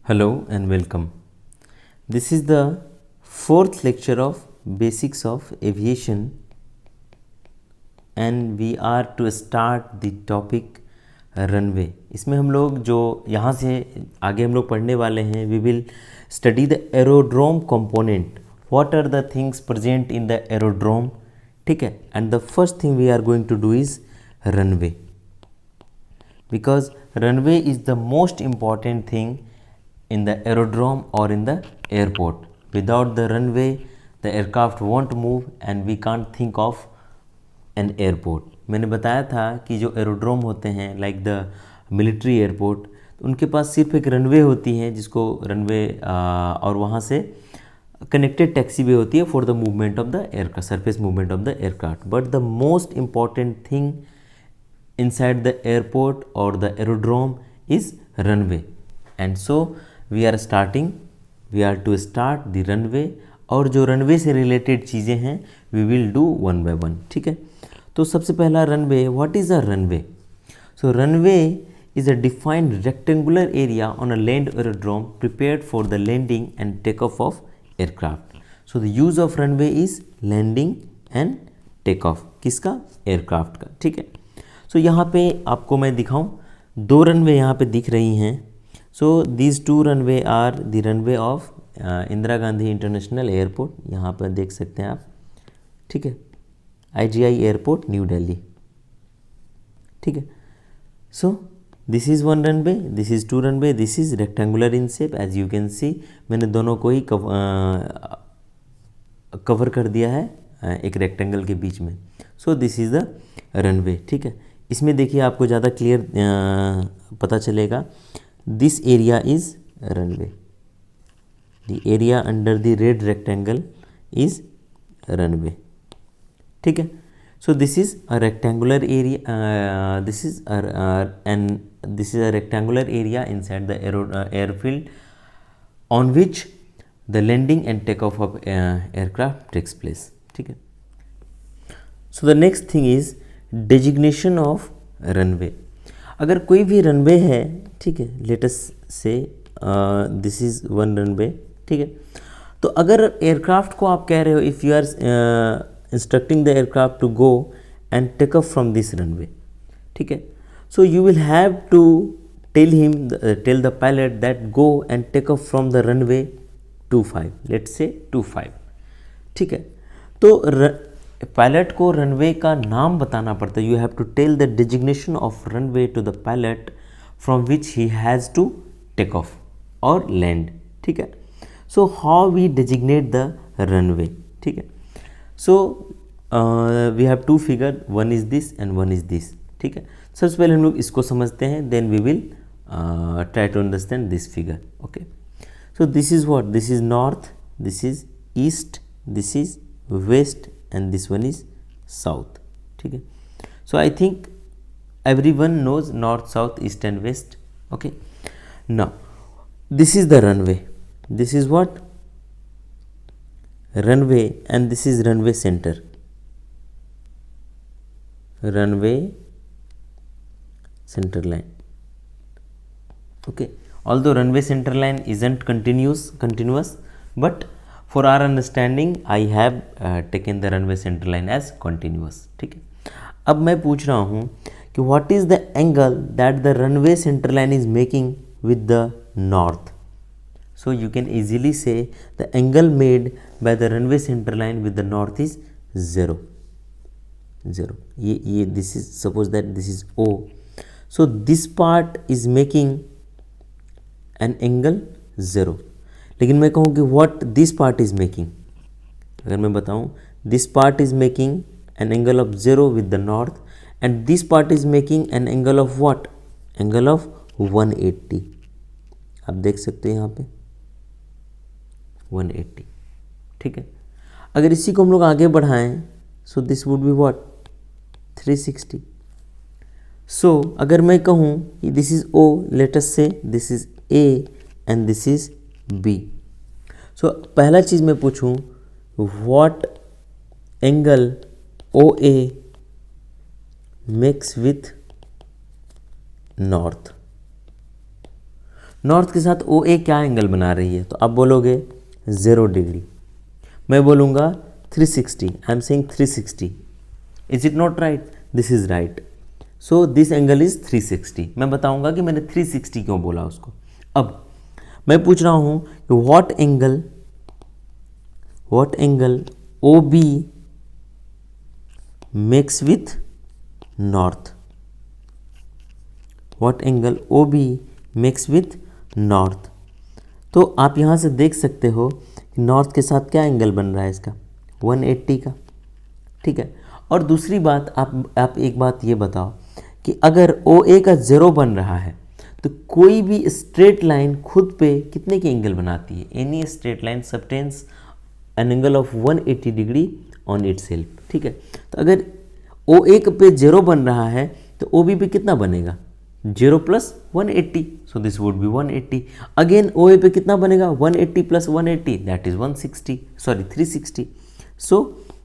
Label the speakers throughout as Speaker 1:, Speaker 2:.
Speaker 1: Hello and welcome. This is the fourth lecture of Basics of Aviation and we are to start the topic runway. इसमें हम लोग जो यहाँ से आगे हम लोग पढ़ने वाले हैं, we will study the aerodrome component. What are the things present in the aerodrome? ठीक है, and the first thing we are going to do is runway, because runway is the most important thing in the aerodrome or in the airport. Without the runway, the aircraft won't move and we can't think of an airport. मैंने बताया था कि जो aerodrome होते हैं like the military airport, उनके पास सिर्फ एक रनवे होती है जिसको रनवे और वहाँ से कनेक्टेड टैक्सी वे होती है for the movement of the aircraft, surface movement of the aircraft. But the most important thing inside the airport or the aerodrome is runway, and so we are to start the runway. और जो runway से related चीज़ें हैं we will do one by one. ठीक है, तो सबसे पहला runway. What is a runway? So runway is a defined rectangular area on a land aerodrome prepared for the landing and takeoff of aircraft. So the use of runway is landing and takeoff. किसका? Aircraft का. ठीक है, सो यहाँ पे आपको मैं दिखाऊं, दो रनवे यहाँ पे दिख रही हैं. So these two runway are the runway of Indira Gandhi international airport. यहाँ पर देख सकते हैं आप. ठीक है, IGI एयरपोर्ट न्यू दिल्ली. ठीक है, so this is one runway, this is two runway, this is rectangular in shape as you can see. मैंने दोनों को ही कवर कर दिया है एक रेक्टेंगल के बीच में. So this is the runway. ठीक है, इसमें देखिए आपको ज़्यादा क्लियर पता चलेगा. This area is runway, the area under the red rectangle is runway. ठीक है, so this is a rectangular area, this is a rectangular area inside the airfield on which the landing and take off aircraft takes place. ठीक है, so the next thing is designation of runway. अगर कोई भी runway है, ठीक है, late us say this is one runway. ठीक है, तो अगर एयरक्राफ्ट को आप कह रहे हो, if you are instructing the aircraft to go and take off from this runway, ठीक है, so you will have to tell the pilot that go and take off from the runway 25, let's say 25. ठीक है, तो pilot को runway का नाम बताना पड़ता है. You have to tell the designation of runway to the pilot from which he has to take off और लैंड. ठीक है, so how we designate the runway. ठीक है, so we have to figure, one is this and one is this. ठीक है, सबसे पहले हम लोग इसको समझते हैं, then we will try to understand this figure. Okay, so this is what, this is north, this is east, this is west and this one is south. ठीक है, so I think everyone knows north, south, east and west. Okay, now this is the runway, this is what runway, and this is runway center. Runway center line. Okay, although runway center line isn't continuous, but for our understanding I have taken the runway center line as continuous. ठीक है, अब मैं पूछ रहा हूँ कि what is the angle that the runway center line is making with the north. So you can easily say the angle made by the runway center line with the north is 0. ये this is, suppose that this is O. So this part is making an angle 0. लेकिन मैं कहूँ कि what this part is making, अगर मैं बताऊँ, this part is making an angle of 0 with the north and this part is making an angle of what, angle of 180. आप देख सकते हैं यहाँ पे 180. ठीक है, अगर इसी को हम लोग आगे बढ़ाएं, so this would be what 360. So अगर मैं कहूँ कि this is O, let us say this is A and this is B. So पहला चीज़ मैं पूछूं, what angle OA makes with north. North के साथ ओ ए क्या एंगल बना रही है, तो आप बोलोगे 0 डिग्री, मैं बोलूँगा 360, I am saying 360, is it not right, this is right, so this angle is 360। मैं बताऊंगा कि मैंने 360 क्यों बोला उसको। अब मैं पूछ रहा हूँ कि what angle O B makes with north, what angle O B makes with north. तो आप यहाँ से देख सकते हो कि नॉर्थ के साथ क्या एंगल बन रहा है इसका, 180 का, ठीक है। और दूसरी बात, आप एक बात ये बताओ कि अगर ओ ए का 0 बन रहा है तो कोई भी स्ट्रेट लाइन खुद पे कितने की एंगल बनाती है, any straight line subtends an angle of 180 degree on itself, ठीक है। तो अगर ओ ए पे 0 बन रहा है तो ओ बी पे कितना बनेगा, 0 plus 180, so this would be 180। Again O A पे कितना बनेगा, 180 plus 180 that is 360, so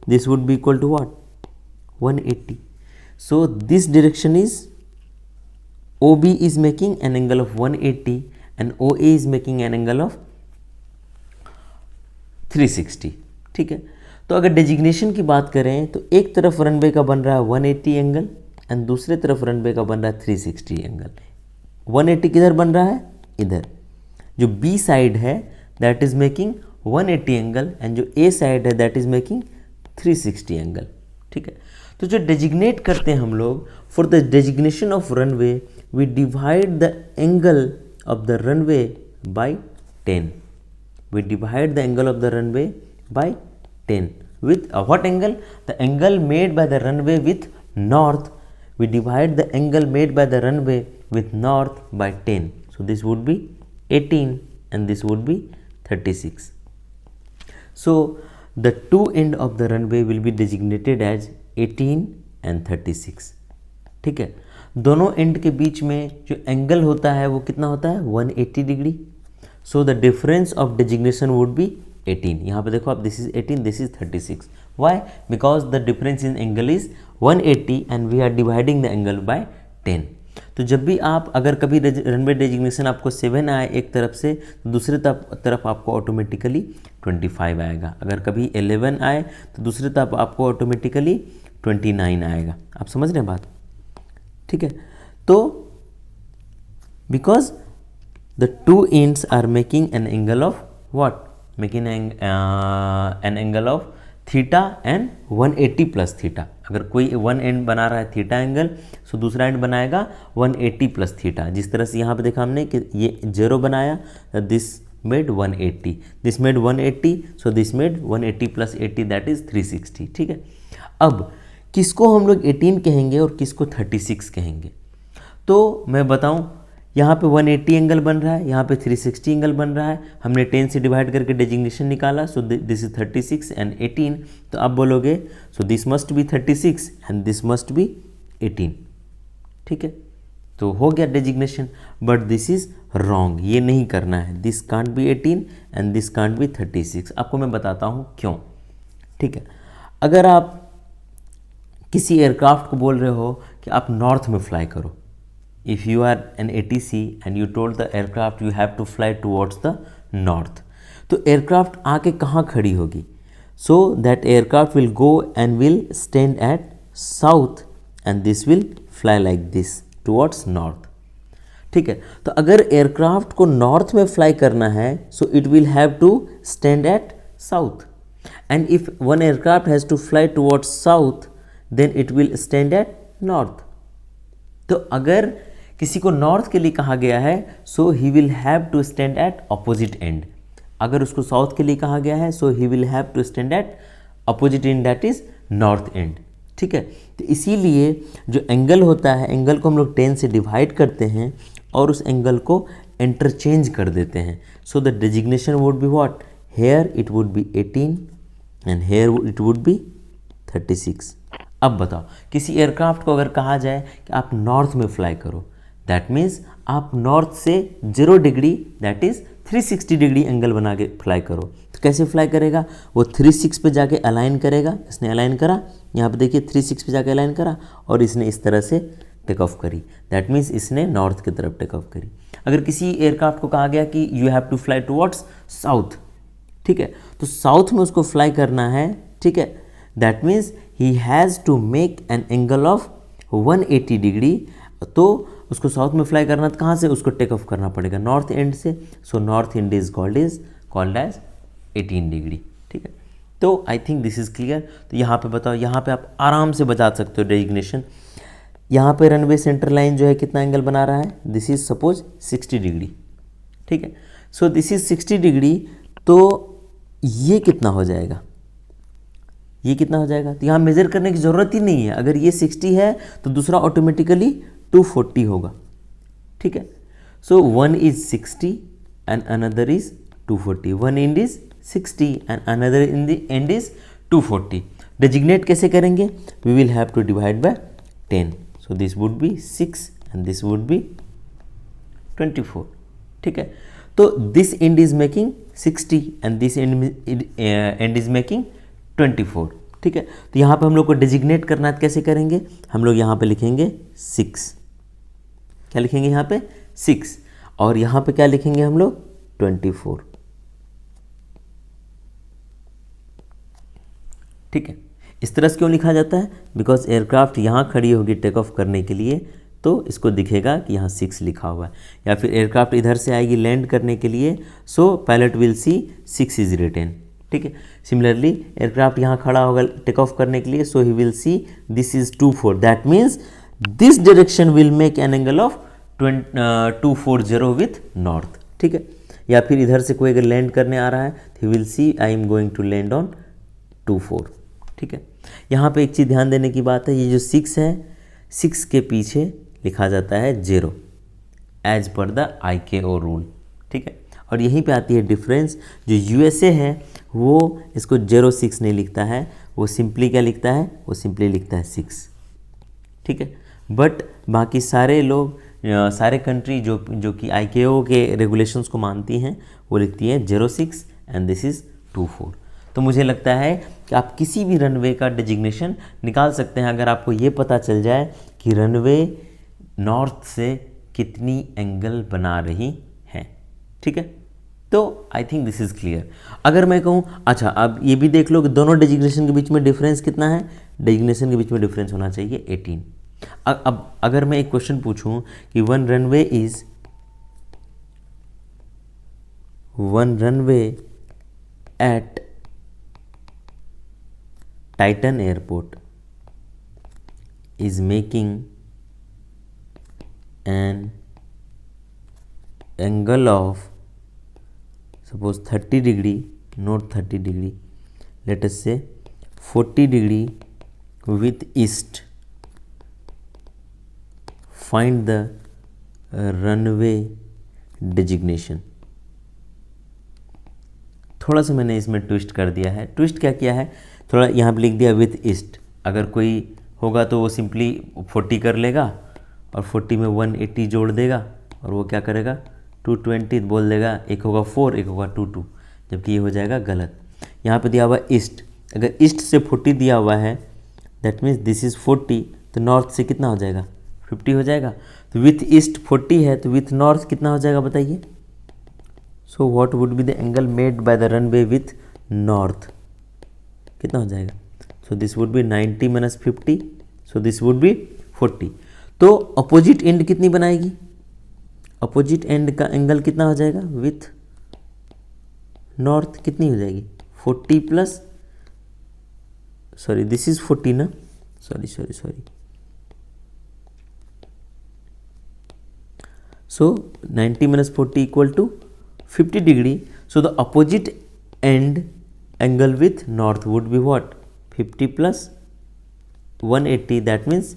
Speaker 1: this would be equal to what, 180। So this direction is OB is making an angle of 180 and OA is making an angle of 360, ठीक है। तो अगर designation की बात करें तो एक तरफ रनवे का बन रहा है 180 एंगल एंड दूसरे तरफ रनवे का बन रहा है 360 एंगल। 180 किधर बन रहा है, इधर। जो B साइड है that is making 180 angle and जो A साइड है दैट इज मेकिंग 360 एंगल, ठीक है। तो जो डेजिग्नेट करते हैं हम लोग, for the designation of runway we divide the angle of the runway by 10. We divide the angle of the runway by 10 with what angle? The angle made by the runway with north. We divide the angle made by the runway with north by 10. So this would be 18 and this would be 36. So the two end of the runway will be designated as 18 and 36, ठीक है। दोनों and के बीच में जो angle होता है वो कितना होता है, 180 degree. So the difference of designation would be 18। यहाँ पे देखो आप, this is 18, this is 36। Why? Because the difference in angle is 180 and we are dividing the angle by 10। तो जब भी आप, अगर कभी रनवे डेजिग्नेशन आपको 7 आए एक तरफ से, तो दूसरे तरफ आपको ऑटोमेटिकली 25 आएगा। अगर कभी 11 आए तो दूसरे तरफ आपको ऑटोमेटिकली 29 आएगा। आप समझ रहे हैं बात, ठीक है। तो because the two ends are making an angle of what, making an angle of theta and 180 plus theta. अगर कोई वन एंड बना रहा है थीटा एंगल, सो दूसरा एंड बनाएगा 180 प्लस थीटा। जिस तरह से यहाँ पे देखा हमने कि ये 0 बनाया, this made 180, this made 180, so this made 180 plus 80 that is 360, ठीक है। अब किसको हम लोग 18 कहेंगे और किसको 36 कहेंगे? तो मैं बताऊं, यहाँ पे 180 एंगल बन रहा है, यहाँ पे 360 एंगल बन रहा है। हमने 10 से डिवाइड करके डेजिग्नेशन निकाला, सो दिस इज 36 एंड 18। तो आप बोलोगे so this must be 36 and this must be 18, ठीक है। तो हो गया designation, but this is wrong, ये नहीं करना है। This can't be 18 and this can't be 36। आपको मैं बताता हूँ क्यों, ठीक है। अगर आप किसी एयरक्राफ्ट को बोल रहे हो कि आप नॉर्थ में फ्लाई करो, if you are an ATC and you told the aircraft you have to fly towards the north, तो एयरक्राफ्ट आके कहाँ खड़ी होगी? So that aircraft will go and will stand at south and this will fly like this towards north, ठीक है। तो अगर aircraft को नॉर्थ में फ्लाई करना है, so it will have to stand at south, and if one aircraft has to fly towards south then it will stand at north. तो अगर किसी को नॉर्थ के लिए कहा गया है, so he will have to stand at opposite end. अगर उसको साउथ के लिए कहा गया है, so he will have to stand at opposite end that is north end, ठीक है। तो इसीलिए जो एंगल होता है, एंगल को हम लोग 10 से डिवाइड करते हैं और उस एंगल को इंटरचेंज कर देते हैं। So the designation would be what, here it would be 18 and here it would be 36। अब बताओ, किसी एयरक्राफ्ट को अगर कहा जाए कि आप नॉर्थ में फ्लाई करो, दैट मीन्स आप नॉर्थ से 0 degree that is 360 degree angle बना के फ्लाई करो। तो कैसे फ्लाई करेगा? वो 36 पे जाके अलाइन करेगा। इसने अलाइन करा, यहाँ पे देखिए 36 पे जाके अलाइन करा और इसने इस तरह से टेक ऑफ करी, दैट मीन्स इसने नॉर्थ की तरफ टेक ऑफ करी। अगर किसी एयरक्राफ्ट को कहा गया कि you have to fly towards south, ठीक है, तो साउथ में उसको फ्लाई करना है, ठीक है, that means he has to make an angle of 180 degree. तो उसको साउथ में फ्लाई करना, तो कहाँ से उसको टेक ऑफ करना पड़ेगा? नॉर्थ एंड से। So north end is called as 18 degree, ठीक है। तो I think this is clear. तो यहाँ पे बताओ, यहाँ पे आप आराम से बता सकते हो डेजिग्नेशन। यहाँ पे रनवे सेंटर लाइन जो है कितना एंगल बना रहा है? दिस इज सपोज 60 डिग्री, ठीक है। सो दिस इज 60 डिग्री, तो ये कितना हो जाएगा? ये कितना हो जाएगा? तो यहाँ मेजर करने की ज़रूरत ही नहीं है। अगर ये 60 है तो दूसरा ऑटोमेटिकली 240 होगा, ठीक है। So one is 60 and another is 240। One end is 60 and another in the end is 240। Designate कैसे करेंगे? We will have to divide by 10। So this would be 6 and this would be 24, ठीक है। तो this end is making 60 and this end is making 24, ठीक है। तो यहाँ पे हम लोग को डेजिग्नेट करना है, कैसे करेंगे? हम लोग यहाँ पे लिखेंगे 6। क्या लिखेंगे यहाँ पे? 6। और यहाँ पे क्या लिखेंगे हम लोग? 24, ठीक है। इस तरह से क्यों लिखा जाता है? बिकॉज एयरक्राफ्ट यहाँ खड़ी होगी टेक ऑफ करने के लिए, तो इसको दिखेगा कि यहाँ 6 लिखा हुआ है। या फिर एयरक्राफ्ट इधर से आएगी लैंड करने के लिए, so pilot will see 6 is written, ठीक है। सिमिलरली एयरक्राफ्ट यहाँ खड़ा होगा टेक ऑफ करने के लिए, so he will see this is 24। That means this direction will make an angle of 240 with north, ठीक है। या फिर इधर से कोई अगर लैंड करने आ रहा है तो he will see I am going to land on 24, ठीक है। यहाँ पे एक चीज़ ध्यान देने की बात है, ये जो 6 है, 6 के पीछे लिखा जाता है 0 as per the ICAO rule, ठीक है। और यहीं पे आती है डिफरेंस। जो USA है वो इसको 06 नहीं लिखता है, वो सिंपली क्या लिखता है? वो सिंपली लिखता है 6, ठीक है। बट बाकी सारे लोग, सारे कंट्री जो कि ICAO के रेगुलेशंस को मानती हैं, वो लिखती है 06 एंड दिस इज़ 24। तो मुझे लगता है कि आप किसी भी रनवे का डेजिग्नेशन निकाल सकते हैं अगर आपको ये पता चल जाए कि रनवे नॉर्थ से कितनी एंगल बना रही है, ठीक है। तो I think this is clear. अगर मैं कहूँ, अच्छा अब ये भी देख लो कि दोनों डेजिग्नेशन के बीच में डिफरेंस कितना है? डेजिग्नेशन के बीच में डिफरेंस होना चाहिए 18। अब अगर मैं एक क्वेश्चन पूछूं कि one runway at Titan airport is making an angle of suppose 30 degree, not 30 degree, let us say 40 degree with east, find the runway designation। थोड़ा सा मैंने इसमें ट्विस्ट कर दिया है। ट्विस्ट क्या किया है? थोड़ा यहाँ पे लिख दिया विथ ईस्ट। अगर कोई होगा तो वो सिंपली 40 कर लेगा और 40 में 180 जोड़ देगा और वो क्या करेगा? 220 बोल देगा। एक होगा 4, एक होगा 22, जबकि ये हो जाएगा गलत। यहाँ पे दिया हुआ ईस्ट, अगर ईस्ट से 40 दिया हुआ है दैट मीन्स दिस इज़ 40, तो नॉर्थ से कितना हो जाएगा? 50 हो जाएगा। तो विथ ईस्ट 40 है तो विथ नॉर्थ कितना हो जाएगा बताइए? So what would be the angle made by the runway with north? कितना हो जाएगा? सो this would B 90 minus 50, so this would B 40। तो अपोजिट एंड कितनी बनाएगी? अपोजिट एंड का एंगल कितना हो जाएगा? विथ नॉर्थ कितनी हो जाएगी? 40 प्लस, सॉरी दिस इज 40 ना, sorry so 90 minus 40 equal to 50 degree. So the opposite end angle with north would be what? 50 plus 180, that means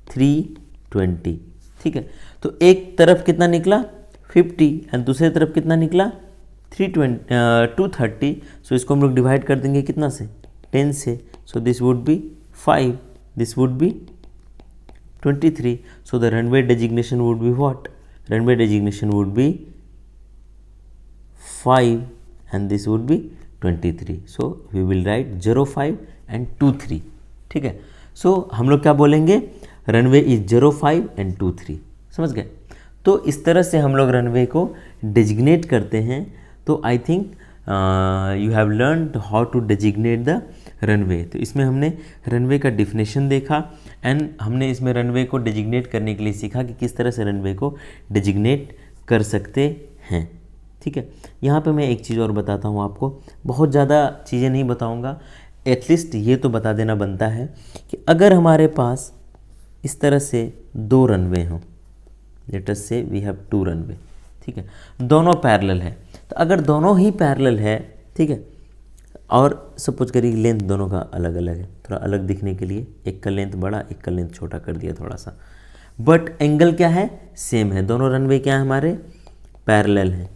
Speaker 1: 320, ठीक है। तो एक तरफ कितना निकला? 50 और दूसरे तरफ कितना निकला? 230। सो इसको हम लोग डिवाइड कर देंगे कितना से? 10 से। सो this would B 5, this would B 23। So the runway designation would be what? Runway designation would be 5 and this would be 23. So we will write 05 and 23, ठीक है। So हम लोग क्या बोलेंगे? रनवे इज 05 and 23, समझ गए। तो इस तरह से हम लोग रनवे को डेजिग्नेट करते हैं। तो I think you have learned how to designate the runway. तो इसमें हमने रनवे का डिफिनेशन देखा एंड हमने इसमें रनवे को डेजिग्नेट करने के लिए सीखा कि किस तरह से रनवे को डेजिग्नेट कर सकते हैं। ठीक है, यहाँ पे मैं एक चीज़ और बताता हूँ आपको, बहुत ज़्यादा चीज़ें नहीं बताऊँगा, एटलीस्ट ये तो बता देना बनता है कि अगर हमारे पास इस तरह से 2 रनवे हों, लेट अस से वी हैव 2 रनवे, ठीक है, दोनों पैरेलल है। तो अगर दोनों ही पैरेलल है, ठीक है, और सपोज करिए लेंथ दोनों का अलग अलग है, थोड़ा अलग दिखने के लिए एक का लेंथ बड़ा एक का लेंथ छोटा कर दिया थोड़ा सा, बट एंगल क्या है, सेम है। दोनों रनवे क्या है हमारे, पैरेलल हैं।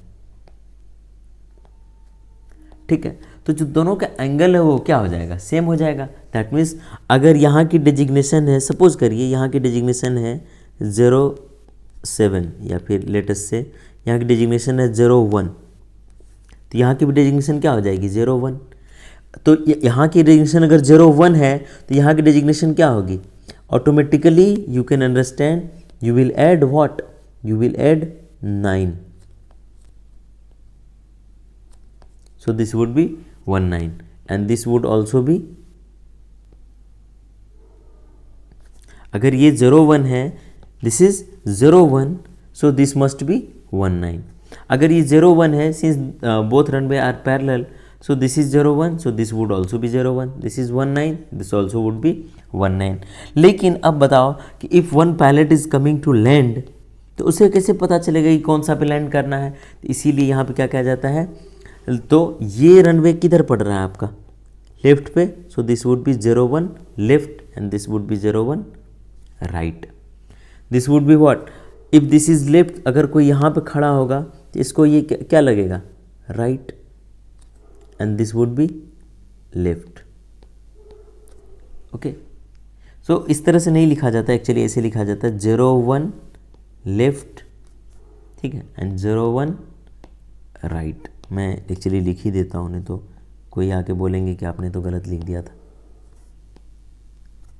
Speaker 1: ठीक है, तो जो दोनों का एंगल है वो क्या हो जाएगा, सेम हो जाएगा। दैट मीन्स अगर यहाँ की डिजिग्नेशन है, सपोज करिए यहाँ की डिजिग्नेशन है 0.7 या फिर लेटेस्ट से यहाँ की डिजिग्नेशन है 0.1, तो यहाँ की भी डिजिग्नेशन क्या हो जाएगी 0.1। तो यहाँ की डिजिग्नेशन अगर 0.1 है तो यहाँ की डिजिग्नेशन क्या होगी, automatically you can understand, you will add what, you will add 9, so this would be 19 and this would also be, अगर ये 0.1 है, this is 0.1, so this must be 19। अगर ये 0.1 है, since both runway are parallel, so this is 0.1, so this would also be 0.1, this is 19, this also would be 19। लेकिन अब बताओ कि if one pilot is coming to land, तो उसे कैसे पता चलेगा कि कौन सा पे लैंड करना है, तो इसीलिए यहाँ पे क्या कहा जाता है, तो ये रनवे किधर पड़ रहा है आपका, लेफ्ट पे, सो this would B 0.1 left and this would B 0.1 right. This would be what, if this is left, अगर कोई यहाँ पे खड़ा होगा तो इसको ये क्या लगेगा, right, and this would be left. Okay, so इस तरह से नहीं लिखा जाता, एक्चुअली ऐसे लिखा जाता है 0.1 लेफ्ट, ठीक है, एंड 0.1 राइट। मैं एक्चुअली लिख ही देता हूँ, नहीं तो कोई आके बोलेंगे कि आपने तो गलत लिख दिया था।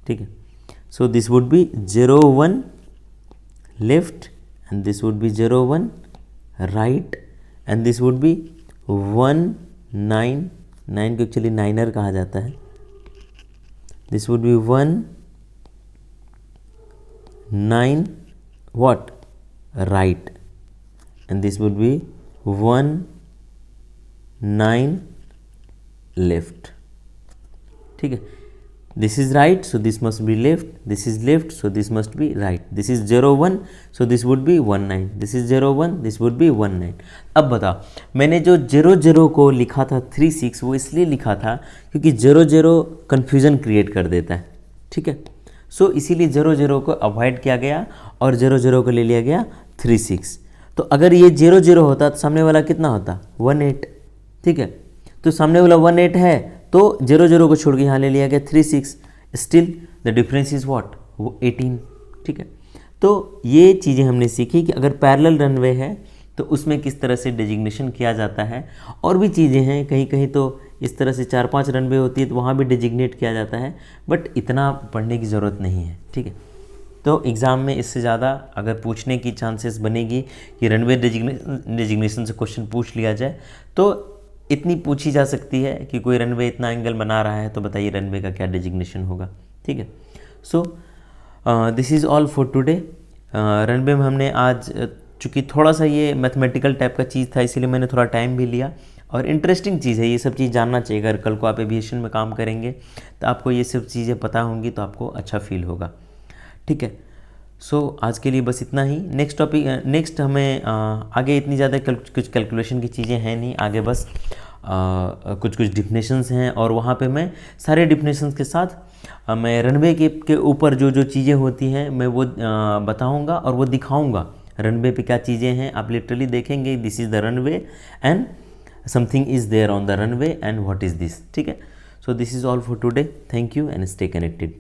Speaker 1: ठीक है, so this would B 0.1 left and this would B 0.1 right and this would B 1.9, 9 को एक्चुअली नाइनर कहा जाता है। This would B 1.9 what, right, and this would B 1.9 left. ठीक है, this is right, so this must be left, this is left, so this must be right, this is 0.1, so this would B 1.9, this is 0.1, this would B 1.9। अब बताओ, मैंने जो 0.0 को लिखा था 3.6, वो इसलिए लिखा था क्योंकि 0.0 कन्फ्यूज़न क्रिएट कर देता है। ठीक है, सो इसीलिए 0.0 को अवॉइड किया गया और 0.0 को ले लिया गया 3.6। तो अगर ये 0.0 होता तो सामने वाला कितना होता, 1.8। ठीक है, तो सामने वाला 1.8 है तो 0.0 को छोड़ के यहाँ ले लिया गया 3.6, still the difference is what, वो 18। ठीक है, तो ये चीज़ें हमने सीखी कि अगर पैरेलल रनवे है तो उसमें किस तरह से डेजिग्नेशन किया जाता है। और भी चीज़ें हैं, कहीं कहीं तो इस तरह से 4-5 रनवे होती है तो वहाँ भी डेजिग्नेट किया जाता है, बट इतना पढ़ने की ज़रूरत नहीं है। ठीक है, तो एग्ज़ाम में इससे ज़्यादा अगर पूछने की चांसेस बनेगी कि रनवे डेजिग्नेशन से क्वेश्चन पूछ लिया जाए, तो इतनी पूछी जा सकती है कि कोई रनवे इतना एंगल बना रहा है तो बताइए रनवे का क्या डेजिग्नेशन होगा। ठीक है, so this is all for today. Runway में हमने आज, चूँकि थोड़ा सा ये मैथमेटिकल टाइप का चीज़ था इसीलिए मैंने थोड़ा टाइम भी लिया, और इंटरेस्टिंग चीज़ है, ये सब चीज़ जानना चाहिए। अगर कल को आप एविएशन में काम करेंगे तो आपको ये सब चीज़ें पता होंगी तो आपको अच्छा फील होगा। ठीक है, सो आज के लिए बस इतना ही। नेक्स्ट टॉपिक, नेक्स्ट हमें आगे इतनी ज़्यादा कुछ कैलकुलेशन की चीज़ें हैं नहीं, आगे बस कुछ डिफिनेशंस हैं, और वहाँ पे मैं सारे डिफिनेशंस के साथ मैं रनवे के ऊपर जो चीज़ें होती हैं मैं वो बताऊँगा और वो दिखाऊँगा। रनवे पे क्या चीज़ें हैं आप लिटरली देखेंगे, this is the runway and something is there on the runway and what is this. ठीक है, so this is all for today, thank you and stay connected.